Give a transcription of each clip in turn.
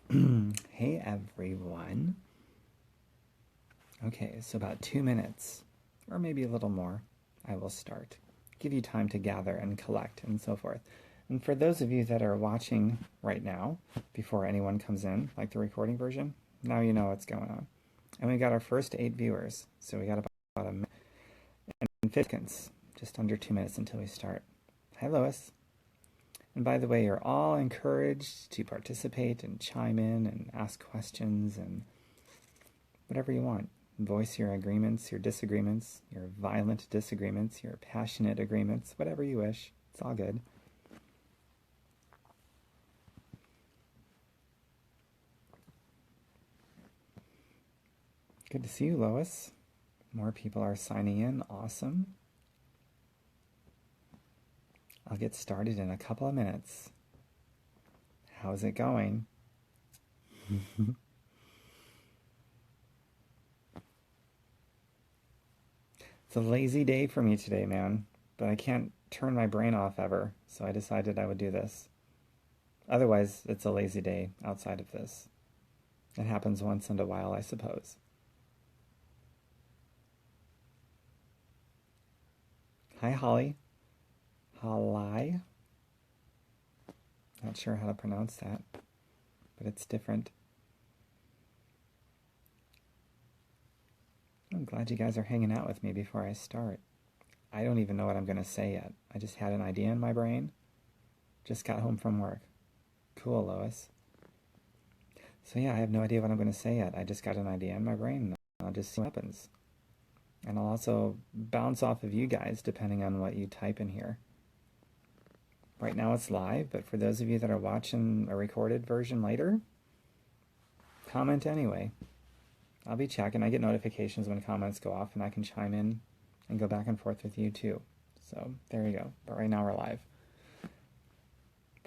Hey everyone. Okay, so about 2 minutes, or maybe a little more, I will start. Give you time to gather and collect and so forth. And for those of you that are watching right now, before anyone comes in, like the recording version, now you know what's going on. And we got our first 8 viewers, so we got about a minute and 50 seconds, just under 2 minutes until we start. Hi, Lois. And by the way, you're all encouraged to participate and chime in and ask questions and whatever you want. Voice your agreements, your disagreements, your violent disagreements, your passionate agreements, whatever you wish. It's all good. Good to see you, Lois. More people are signing in. Awesome. I'll get started in a couple of minutes. How's it going? It's a lazy day for me today, man, but I can't turn my brain off ever, so I decided I would do this. Otherwise, it's a lazy day outside of this. It happens once in a while, I suppose. Hi, Holly. Halai. Not sure how to pronounce that, but it's different. I'm glad you guys are hanging out with me before I start. I don't even know what I'm going to say yet. I just had an idea in my brain. Just got home from work. Cool, Lois. So yeah, I have no idea what I'm going to say yet. I just got an idea in my brain. I'll just see what happens. And I'll also bounce off of you guys depending on what you type in here. Right now it's live, but for those of you that are watching a recorded version later, comment anyway. I'll be checking. I get notifications when comments go off, and I can chime in and go back and forth with you too. So there you go. But right now we're live.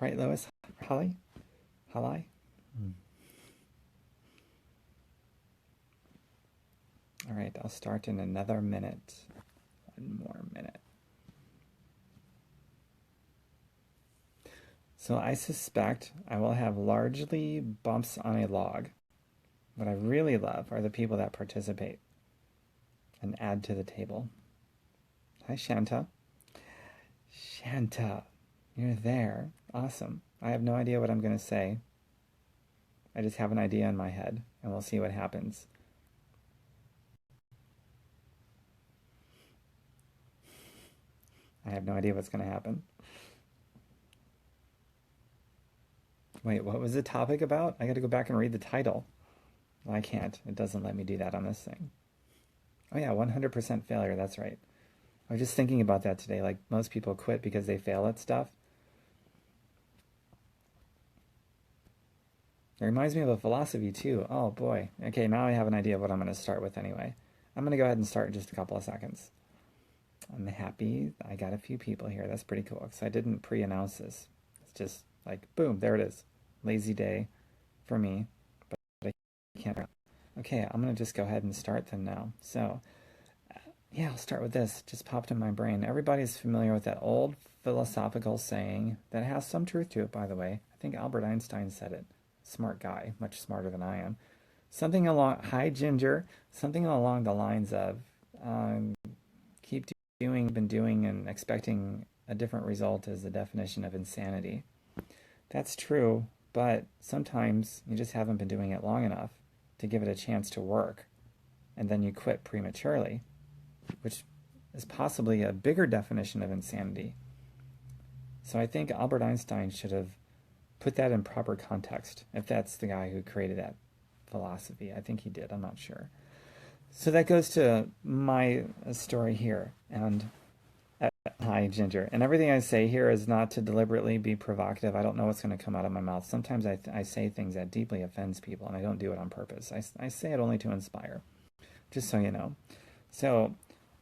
Right, Lois? Holly? Holly? All right, I'll start in another minute. One more minute. So I suspect I will have largely bumps on a log. What I really love are the people that participate and add to the table. Hi, Shanta. Shanta, you're there. Awesome. I have no idea what I'm going to say. I just have an idea in my head, and we'll see what happens. I have no idea what's going to happen. Wait, what was the topic about? I got to go back and read the title. Well, I can't. It doesn't let me do that on this thing. Oh yeah, 100% failure. That's right. I was just thinking about that today. Like, most people quit because they fail at stuff. It reminds me of a philosophy too. Oh boy. Okay, now I have an idea of what I'm going to start with anyway. I'm going to go ahead and start in just a couple of seconds. I'm happy I got a few people here. That's pretty cool because I didn't pre-announce this. It's just like, boom, there it is. Lazy day for me, but I can't. Okay, I'm going to just go ahead and start then now. So, yeah, I'll start with this. It just popped in my brain. Everybody's familiar with that old philosophical saying that has some truth to it, by the way. I think Albert Einstein said it. Smart guy, much smarter than I am. Something along, hi Ginger, something along the lines of, keep been doing and expecting a different result is the definition of insanity. That's true, but sometimes you just haven't been doing it long enough to give it a chance to work, and then you quit prematurely, which is possibly a bigger definition of insanity. So I think Albert Einstein should have put that in proper context, if that's the guy who created that philosophy. I think he did, I'm not sure. So that goes to my story here. And hi, Ginger. And everything I say here is not to deliberately be provocative. I don't know what's going to come out of my mouth. Sometimes I say things that deeply offends people, and I don't do it on purpose. I say it only to inspire, just so you know. So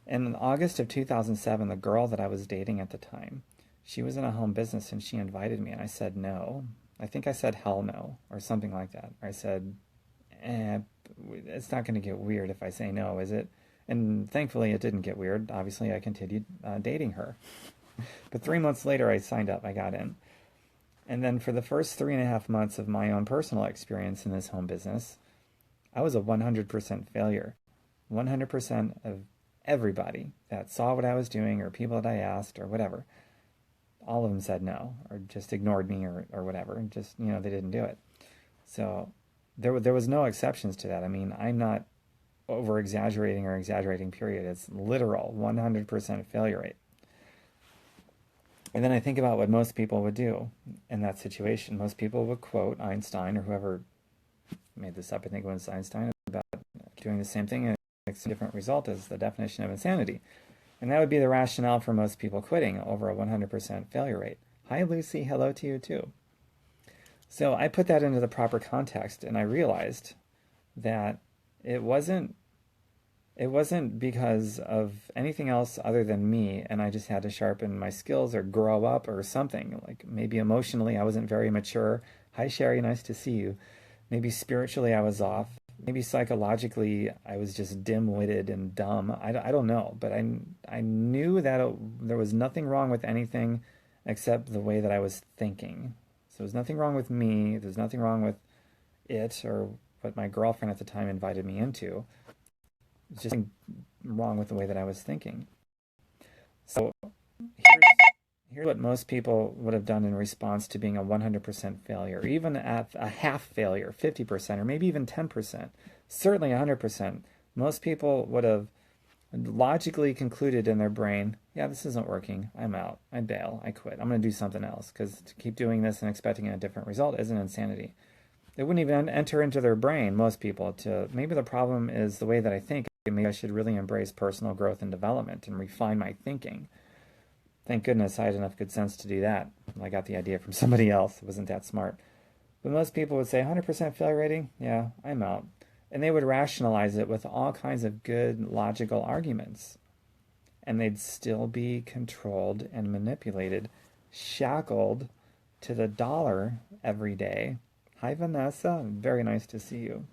in August of 2007, the girl that I was dating at the time, she was in a home business, and she invited me, and I said no. I think I said hell no, or something like that. Or I said, it's not going to get weird if I say no, is it? And thankfully it didn't get weird. Obviously I continued dating her. But 3 months later I signed up, I got in. And then for the first 3.5 months of my own personal experience in this home business, I was a 100% failure. 100% of everybody that saw what I was doing or people that I asked or whatever, all of them said no or just ignored me or whatever. And just, they didn't do it. So there was no exceptions to that. I mean, I'm not over exaggerating or exaggerating, period. It's literal 100% failure rate. And then I think about what most people would do in that situation. Most people would quote Einstein or whoever made this up. I think it was Einstein, about doing the same thing and it's a different result as the definition of insanity. And that would be the rationale for most people quitting over a 100% failure rate. Hi, Lucy. Hello to you, too. So I put that into the proper context, and I realized that it wasn't because of anything else other than me, and I just had to sharpen my skills or grow up or something. Like maybe emotionally I wasn't very mature. Hi, Sherry. Nice to see you. Maybe spiritually I was off. Maybe psychologically I was just dim-witted and dumb. I don't know, but I knew that there was nothing wrong with anything except the way that I was thinking. So there's nothing wrong with me. There's nothing wrong with it or what my girlfriend at the time invited me into. It's just wrong with the way that I was thinking. So here's what most people would have done in response to being a 100% failure, even at a half failure, 50%, or maybe even 10%, certainly 100%. Most people would have logically concluded in their brain, yeah, this isn't working. I'm out. I bail. I quit. I'm going to do something else, because to keep doing this and expecting a different result isn't insanity. It wouldn't even enter into their brain, most people, to maybe the problem is the way that I think. Maybe I should really embrace personal growth and development and refine my thinking. Thank goodness I had enough good sense to do that. I got the idea from somebody else. It wasn't that smart. But most people would say 100% failure rating? Yeah, I'm out. And they would rationalize it with all kinds of good logical arguments. And they'd still be controlled and manipulated, shackled to the dollar every day. Hi, Vanessa. Very nice to see you.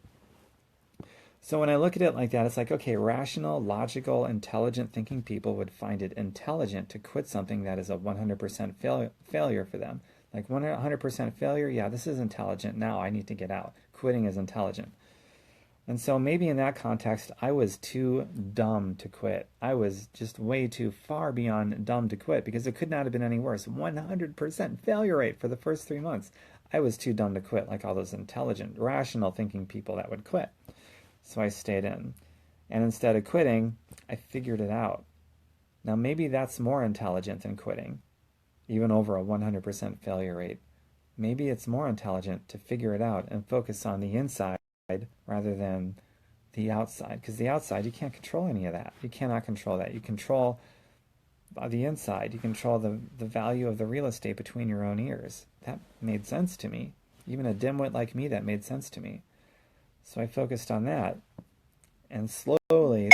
So when I look at it like that, it's like, okay, rational, logical, intelligent thinking people would find it intelligent to quit something that is a 100% failure for them. Like 100% failure, yeah, this is intelligent. Now I need to get out. Quitting is intelligent. And so maybe in that context, I was too dumb to quit. I was just way too far beyond dumb to quit because it could not have been any worse. 100% failure rate for the first 3 months. I was too dumb to quit, like all those intelligent, rational thinking people that would quit. So I stayed in. And instead of quitting, I figured it out. Now maybe that's more intelligent than quitting, even over a 100% failure rate. Maybe it's more intelligent to figure it out and focus on the inside rather than the outside. Because the outside, you can't control any of that. You cannot control that. You control the inside. You control the value of the real estate between your own ears. That made sense to me. Even a dimwit like me, that made sense to me. So I focused on that, and slowly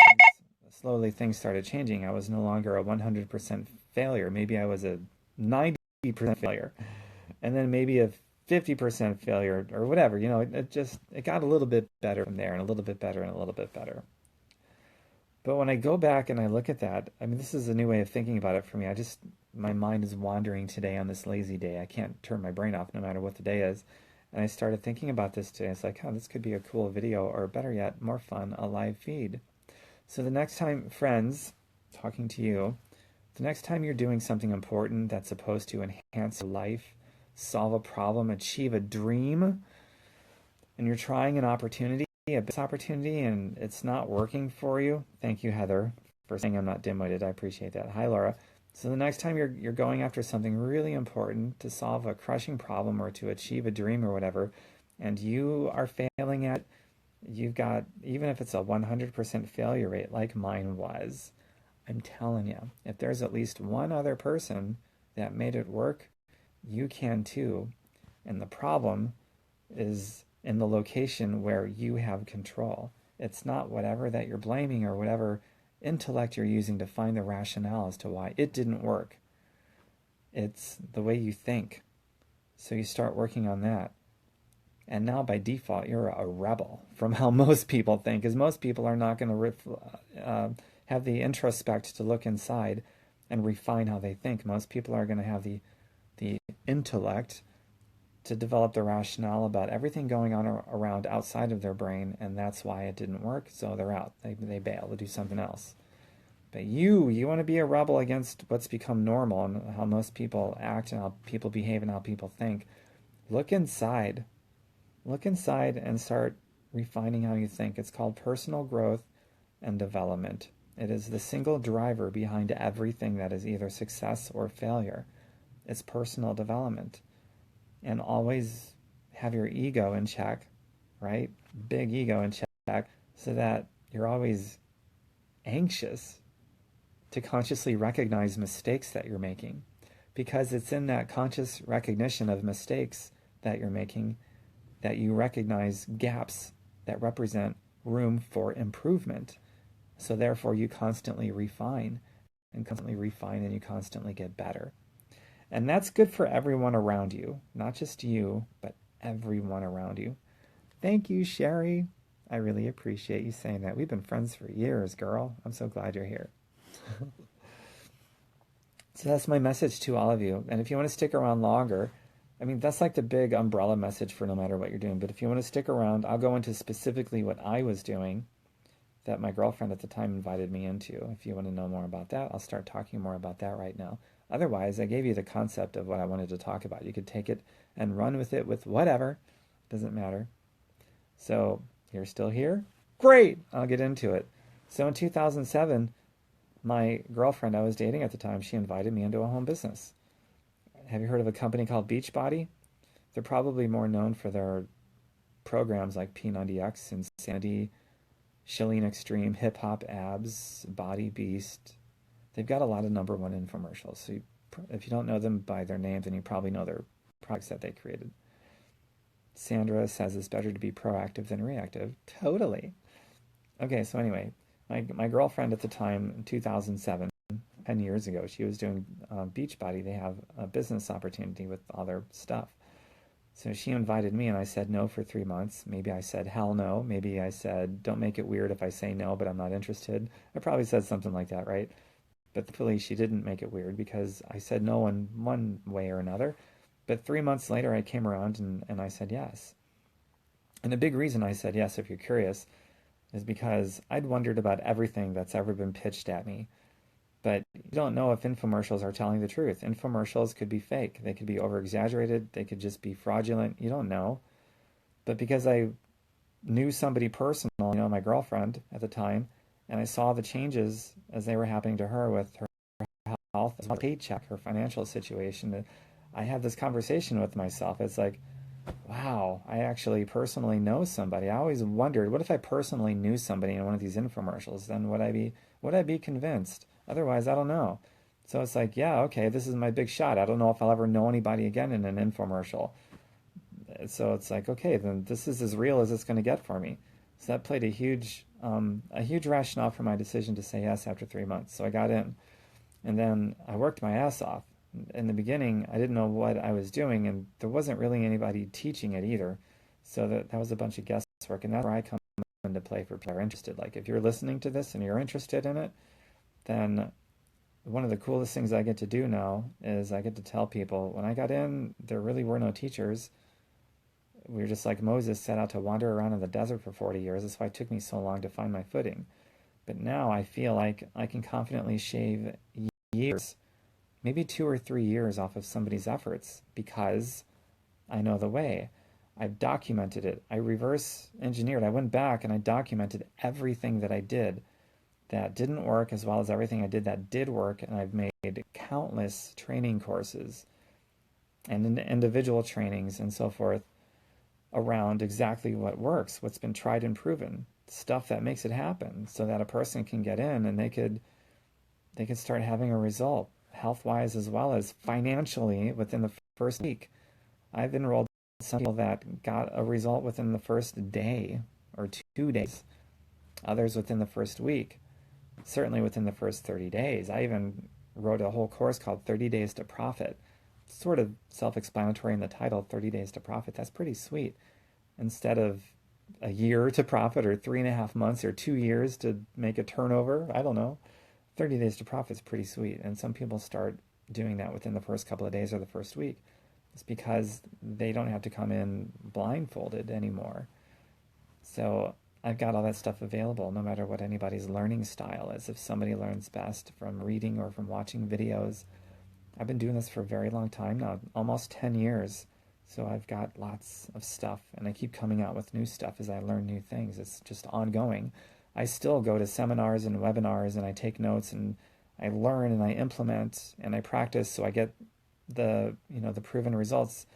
things started changing. I was no longer a 100% failure. Maybe I was a 90% failure, and then maybe a 50% failure or whatever. It got a little bit better from there, and a little bit better, and a little bit better. But when I go back and I look at that, I mean, this is a new way of thinking about it for me. My mind is wandering today on this lazy day. I can't turn my brain off no matter what the day is. And I started thinking about this today. It's like, oh, this could be a cool video, or better yet, more fun, a live feed. So the next time, friends, talking to you, the next time you're doing something important that's supposed to enhance your life, solve a problem, achieve a dream, and you're trying an opportunity, a business opportunity, and it's not working for you, thank you, Heather, for saying I'm not dim-witted. I appreciate that. Hi, Laura. So the next time you're going after something really important to solve a crushing problem or to achieve a dream or whatever, and you are failing at, you've got, even if it's a 100% failure rate like mine was, I'm telling you, if there's at least one other person that made it work, you can too. And the problem is in the location where you have control. It's not whatever that you're blaming or whatever intellect you're using to find the rationale as to why it didn't work. It's the way you think. So you start working on that. And now by default, you're a rebel from how most people think, because most people are not going to have the introspect to look inside and refine how they think. Most people are going to have the intellect to develop the rationale about everything going on around outside of their brain, and that's why it didn't work, so they're out. They bail to do something else. But you want to be a rebel against what's become normal and how most people act and how people behave and how people think. Look inside. Look inside and start refining how you think. It's called personal growth and development. It is the single driver behind everything that is either success or failure. It's personal development. And always have your ego in check, right? Big ego in check, so that you're always anxious to consciously recognize mistakes that you're making. Because it's in that conscious recognition of mistakes that you're making that you recognize gaps that represent room for improvement. So therefore you constantly refine and you constantly get better. And that's good for everyone around you, not just you, but everyone around you. Thank you, Sherry. I really appreciate you saying that. We've been friends for years, girl. I'm so glad you're here. So that's my message to all of you. And if you want to stick around longer, I mean, that's like the big umbrella message for no matter what you're doing. But if you want to stick around, I'll go into specifically what I was doing that my girlfriend at the time invited me into. If you want to know more about that, I'll start talking more about that right now. Otherwise, I gave you the concept of what I wanted to talk about. You could take it and run with it with whatever. Doesn't matter. So you're still here? Great! I'll get into it. So in 2007, my girlfriend I was dating at the time, she invited me into a home business. Have you heard of a company called Beachbody? They're probably more known for their programs like P90X, Insanity, Shilling Extreme, Hip Hop Abs, Body Beast. They've got a lot of #1 infomercials. So if you don't know them by their names, then you probably know their products that they created. Sandra says it's better to be proactive than reactive. Totally. Okay, so anyway, my girlfriend at the time, in 2007, 10 years ago, she was doing Beachbody. They have a business opportunity with all their stuff. So she invited me, and I said no for 3 months. Maybe I said hell no. Maybe I said don't make it weird if I say no, but I'm not interested. I probably said something like that, right? But thankfully, she didn't make it weird because I said no in one way or another. But 3 months later, I came around and I said yes. And the big reason I said yes, if you're curious, is because I'd wondered about everything that's ever been pitched at me. But you don't know if infomercials are telling the truth. Infomercials could be fake. They could be over-exaggerated. They could just be fraudulent. You don't know. But because I knew somebody personal, my girlfriend at the time, and I saw the changes as they were happening to her with her health, her paycheck, her financial situation, I had this conversation with myself. It's like, wow, I actually personally know somebody. I always wondered, what if I personally knew somebody in one of these infomercials? Then would I be convinced? Otherwise, I don't know. So it's like, yeah, okay, this is my big shot. I don't know if I'll ever know anybody again in an infomercial. So it's like, okay, then this is as real as it's going to get for me. So that played a huge rationale for my decision to say yes after 3 months. So I got in, and then I worked my ass off. In the beginning, I didn't know what I was doing, and there wasn't really anybody teaching it either. So that was a bunch of guesswork, and that's where I come into play for people who are interested. Like, if you're listening to this and you're interested in it, then one of the coolest things I get to do now is I get to tell people, when I got in, there really were no teachers. We were just like Moses, set out to wander around in the desert for 40 years. That's why it took me so long to find my footing. But now I feel like I can confidently shave years, maybe 2 or 3 years off of somebody's efforts because I know the way. I've documented it. I reverse engineered. I went back and I documented everything that I did that didn't work as well as everything I did that did work. And I've made countless training courses and individual trainings and so forth around exactly what works, what's been tried and proven, stuff that makes it happen so that a person can get in and they could start having a result, health-wise as well as financially, within the first week. I've enrolled some people that got a result within the first day or 2 days, others within the first week, certainly within the first 30 days. I even wrote a whole course called 30 Days to Profit. It's sort of self-explanatory in the title, 30 Days to Profit. That's pretty sweet. Instead of a year to profit or 3.5 months or 2 years to make a turnover, I don't know. 30 Days to Profit is pretty sweet. And some people start doing that within the first couple of days or the first week. It's because they don't have to come in blindfolded anymore. So I've got all that stuff available no matter what anybody's learning style is. If somebody learns best from reading or from watching videos, I've been doing this for a very long time now, almost 10 years. So I've got lots of stuff, and I keep coming out with new stuff as I learn new things. It's just ongoing. I still go to seminars and webinars, and I take notes, and I learn, and I implement, and I practice, so I get the proven results,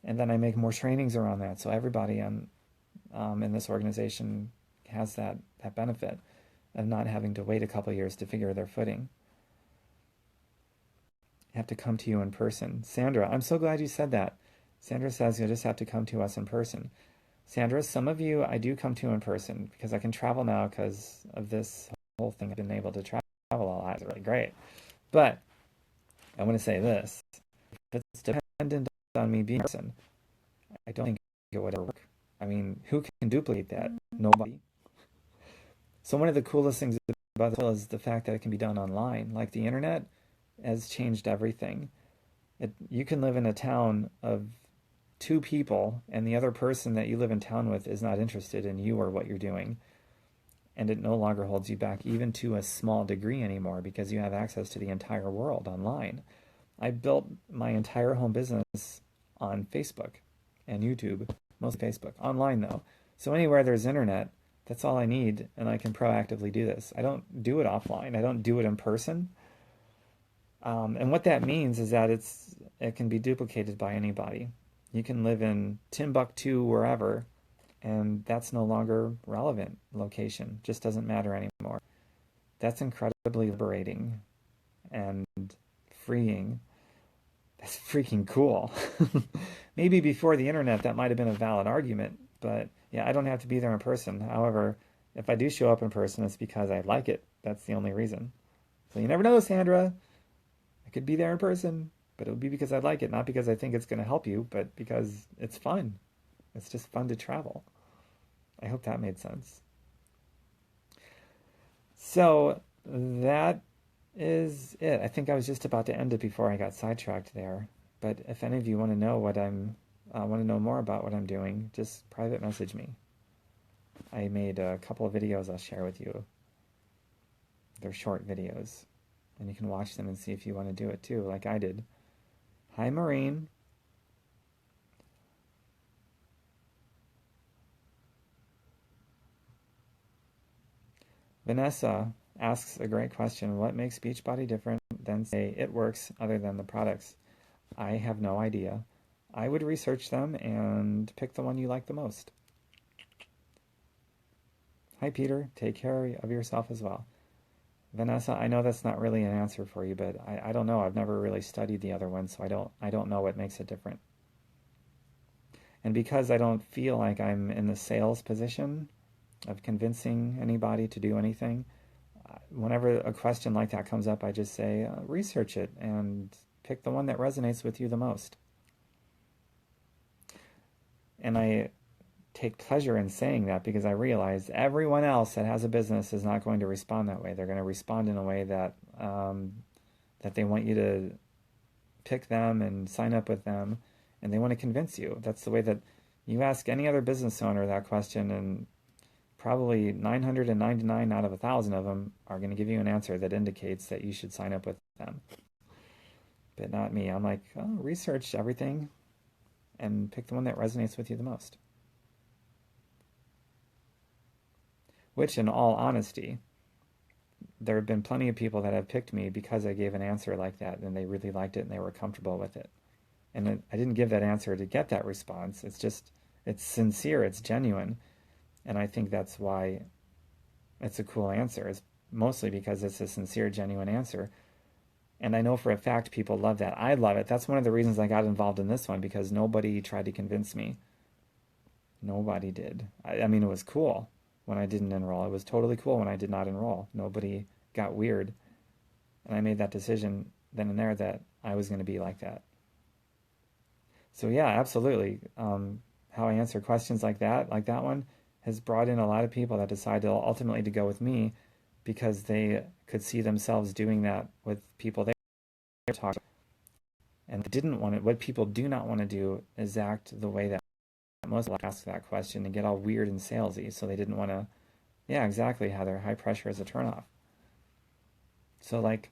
and then I make more trainings around that. So everybody in this organization has that benefit of not having to wait a couple years to figure their footing. Have to come to you in person. Sandra, I'm so glad you said that. Sandra says you'll just have to come to us in person. Sandra, some of you I do come to in person because I can travel now because of this whole thing. I've been able to travel a lot. It's really great. But I want to say this. If it's dependent on me being in person, I don't think it would ever work. I mean, who can duplicate that? Nobody. So one of the coolest things about this is the fact that it can be done online. Like the internet has changed everything. You can live in a town of 2 people, and the other person that you live in town with is not interested in you or what you're doing. And it no longer holds you back, even to a small degree anymore, because you have access to the entire world online. I built my entire home business on Facebook and YouTube, mostly Facebook, online though. So anywhere there's internet, that's all I need, and I can proactively do this. I don't do it offline. I don't do it in person. And what that means is that it can be duplicated by anybody. You can live in Timbuktu, wherever, and that's no longer relevant location. Just doesn't matter anymore. That's incredibly liberating and freeing. That's freaking cool. Maybe before the internet that might have been a valid argument, but yeah, I don't have to be there in person. However, if I do show up in person, it's because I like it. That's the only reason. So you never know, Sandra. I could be there in person, but it would be because I like it, not because I think it's going to help you, but because it's fun. It's just fun to travel. I hope that made sense. So that is it. I think I was just about to end it before I got sidetracked there. But if any of you want to know want to know more about what I'm doing, just private message me. I made a couple of videos I'll share with you. They're short videos, and you can watch them and see if you want to do it too, like I did. Hi, Maureen. Vanessa asks a great question. What makes Beachbody different than, say, It Works other than the products? I have no idea. I would research them and pick the one you like the most. Hi, Peter. Take care of yourself as well. Vanessa, I know that's not really an answer for you, but I don't know. I've never really studied the other one, so I don't know what makes it different. And because I don't feel like I'm in the sales position of convincing anybody to do anything, whenever a question like that comes up, I just say, research it and pick the one that resonates with you the most. And I take pleasure in saying that because I realize everyone else that has a business is not going to respond that way. They're going to respond in a way that that they want you to pick them and sign up with them, and they want to convince you. That's the way that you ask any other business owner that question, and probably 999 out of 1,000 of them are going to give you an answer that indicates that you should sign up with them. But not me. I'm like, oh, research everything and pick the one that resonates with you the most. Which, in all honesty, there have been plenty of people that have picked me because I gave an answer like that, and they really liked it and they were comfortable with it. And I didn't give that answer to get that response. It's sincere, it's genuine. And I think that's why it's a cool answer. It's mostly because it's a sincere, genuine answer. And I know for a fact people love that. I love it. That's one of the reasons I got involved in this one, because nobody tried to convince me. Nobody did. I mean, it was cool when I didn't enroll. It was totally cool when I did not enroll. Nobody got weird. And I made that decision then and there that I was going to be like that. So yeah, absolutely. How I answer questions like that one, has brought in a lot of people that decide to ultimately to go with me because they could see themselves doing that with people they talk to. And they didn't want to, what people do not want to do is act the way that most people ask that question and get all weird and salesy. So they didn't want to, yeah, exactly, Heather. High pressure is a turnoff. So like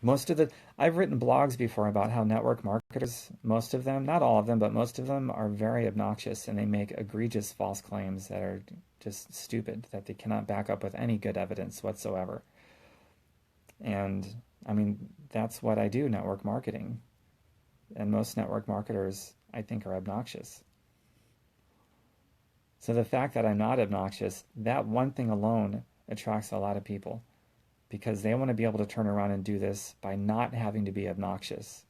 most of the, I've written blogs before about how network marketers, most of them, not all of them, but most of them are very obnoxious and they make egregious false claims that are just stupid, that they cannot back up with any good evidence whatsoever. And I mean, that's what I do, network marketing. And most network marketers, I think, are obnoxious. So the fact that I'm not obnoxious, that one thing alone attracts a lot of people because they want to be able to turn around and do this by not having to be obnoxious.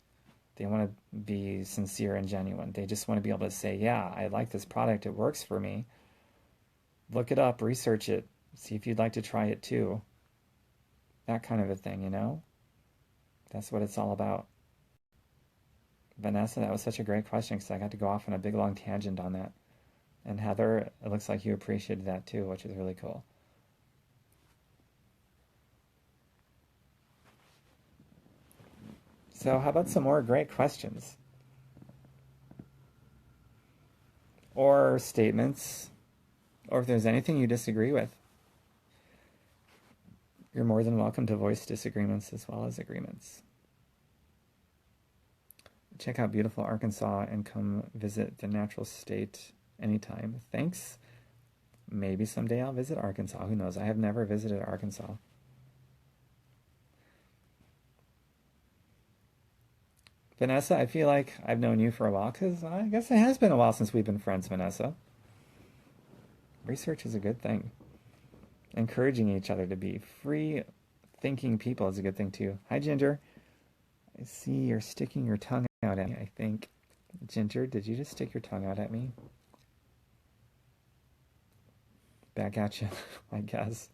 They want to be sincere and genuine. They just want to be able to say, yeah, I like this product. It works for me. Look it up, research it, see if you'd like to try it too. That kind of a thing, you know? That's what it's all about. Vanessa, that was such a great question because I got to go off on a big long tangent on that. And Heather, it looks like you appreciated that too, which is really cool. So how about some more great questions? Or statements, or if there's anything you disagree with. You're more than welcome to voice disagreements as well as agreements. Check out beautiful Arkansas and come visit the natural state anytime. Thanks. Maybe someday I'll visit Arkansas. Who knows? I have never visited Arkansas. Vanessa, I feel like I've known you for a while because I guess it has been a while since we've been friends, Vanessa. Research is a good thing. Encouraging each other to be free thinking people is a good thing too. Hi, Ginger. I see you're sticking your tongue out at me, I think. Ginger, did you just stick your tongue out at me? Back at you, I guess.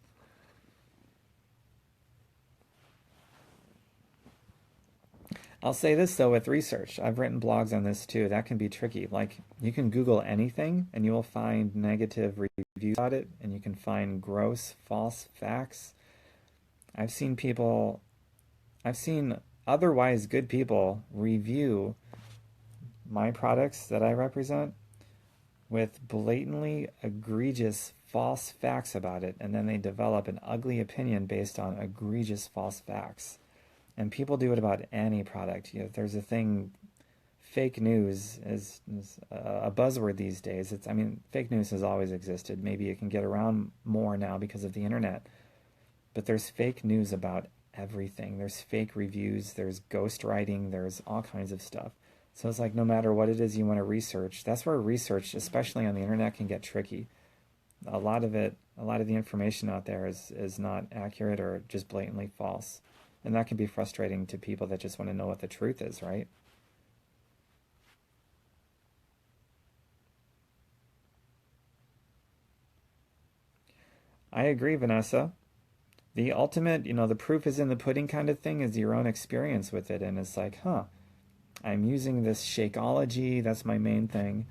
I'll say this though with research. I've written blogs on this too. That can be tricky. Like you can Google anything and you will find negative reviews about it and you can find gross, false facts. I've seen people, I've seen otherwise good people review my products that I represent with blatantly egregious false facts about it, and then they develop an ugly opinion based on egregious false facts. And people do it about any product. You know, there's a thing, fake news is a buzzword these days. I mean, fake news has always existed. Maybe it can get around more now because of the internet. But there's fake news about everything. There's fake reviews, there's ghostwriting, there's all kinds of stuff. So it's like no matter what it is you want to research, that's where research, especially on the internet, can get tricky. A lot of the information out there is not accurate or just blatantly false. And that can be frustrating to people that just want to know what the truth is, right? I agree, Vanessa. The ultimate, the proof is in the pudding kind of thing is your own experience with it. And it's like, huh, I'm using this Shakeology, that's my main thing,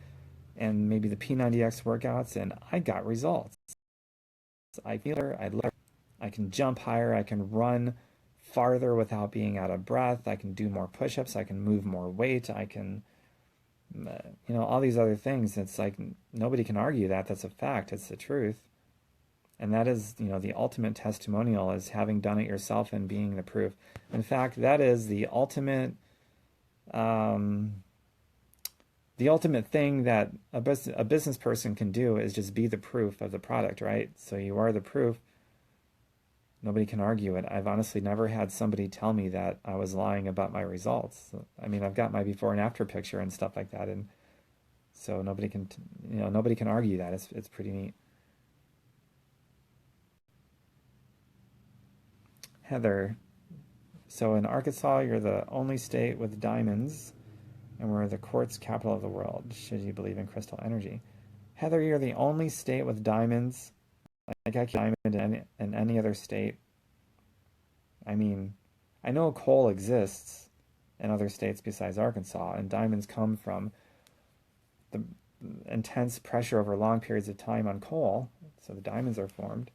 and maybe the P90X workouts, and I got results. I feel better, I can jump higher, I can run farther without being out of breath, I can do more push-ups, I can move more weight, I can, all these other things. It's like nobody can argue that. That's a fact. It's the truth. And that is, the ultimate testimonial is having done it yourself and being the proof. In fact, that is um, the ultimate thing that a business person can do is just be the proof of the product, right? So you are the proof. Nobody can argue it. I've honestly never had somebody tell me that I was lying about my results. I mean, I've got my before and after picture and stuff like that, and so nobody can argue that. It's pretty neat. Heather, so in Arkansas, you're the only state with diamonds, and we're the quartz capital of the world. Should you believe in crystal energy? Heather, you're the only state with diamonds. Like I can't diamond in any other state. I mean, I know coal exists in other states besides Arkansas, and diamonds come from the intense pressure over long periods of time on coal, so the diamonds are formed.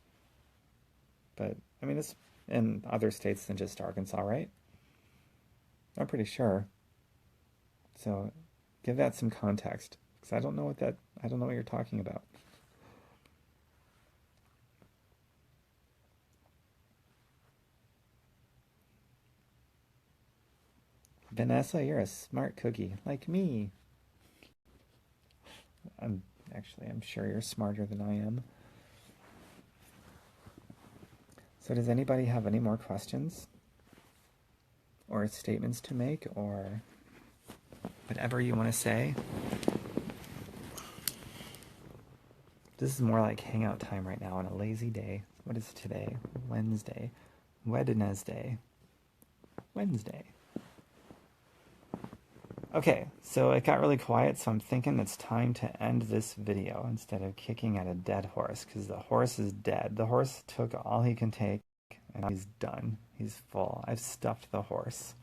But I mean, it's in other states than just Arkansas, right? I'm pretty sure. So give that some context, because I don't know what you're talking about. Vanessa, you're a smart cookie, like me. I'm sure you're smarter than I am. So does anybody have any more questions or statements to make or whatever you want to say? This is more like hangout time right now on a lazy day. What is today? Wednesday. Wednesday. Okay, so it got really quiet, so I'm thinking it's time to end this video instead of kicking at a dead horse, because the horse is dead. The horse took all he can take, and he's done. He's full. I've stuffed the horse.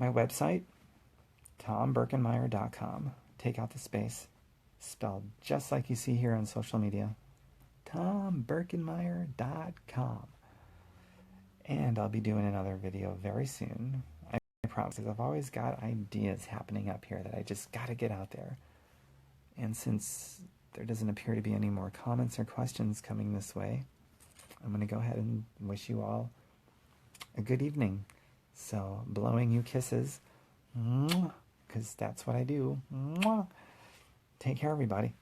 My website, tombirkenmeyer.com. Take out the space. Spelled just like you see here on social media. tombirkenmeyer.com. And I'll be doing another video very soon. I promise, because I've always got ideas happening up here that I just got to get out there. And since there doesn't appear to be any more comments or questions coming this way, I'm going to go ahead and wish you all a good evening. So, blowing you kisses, because that's what I do. Take care, everybody.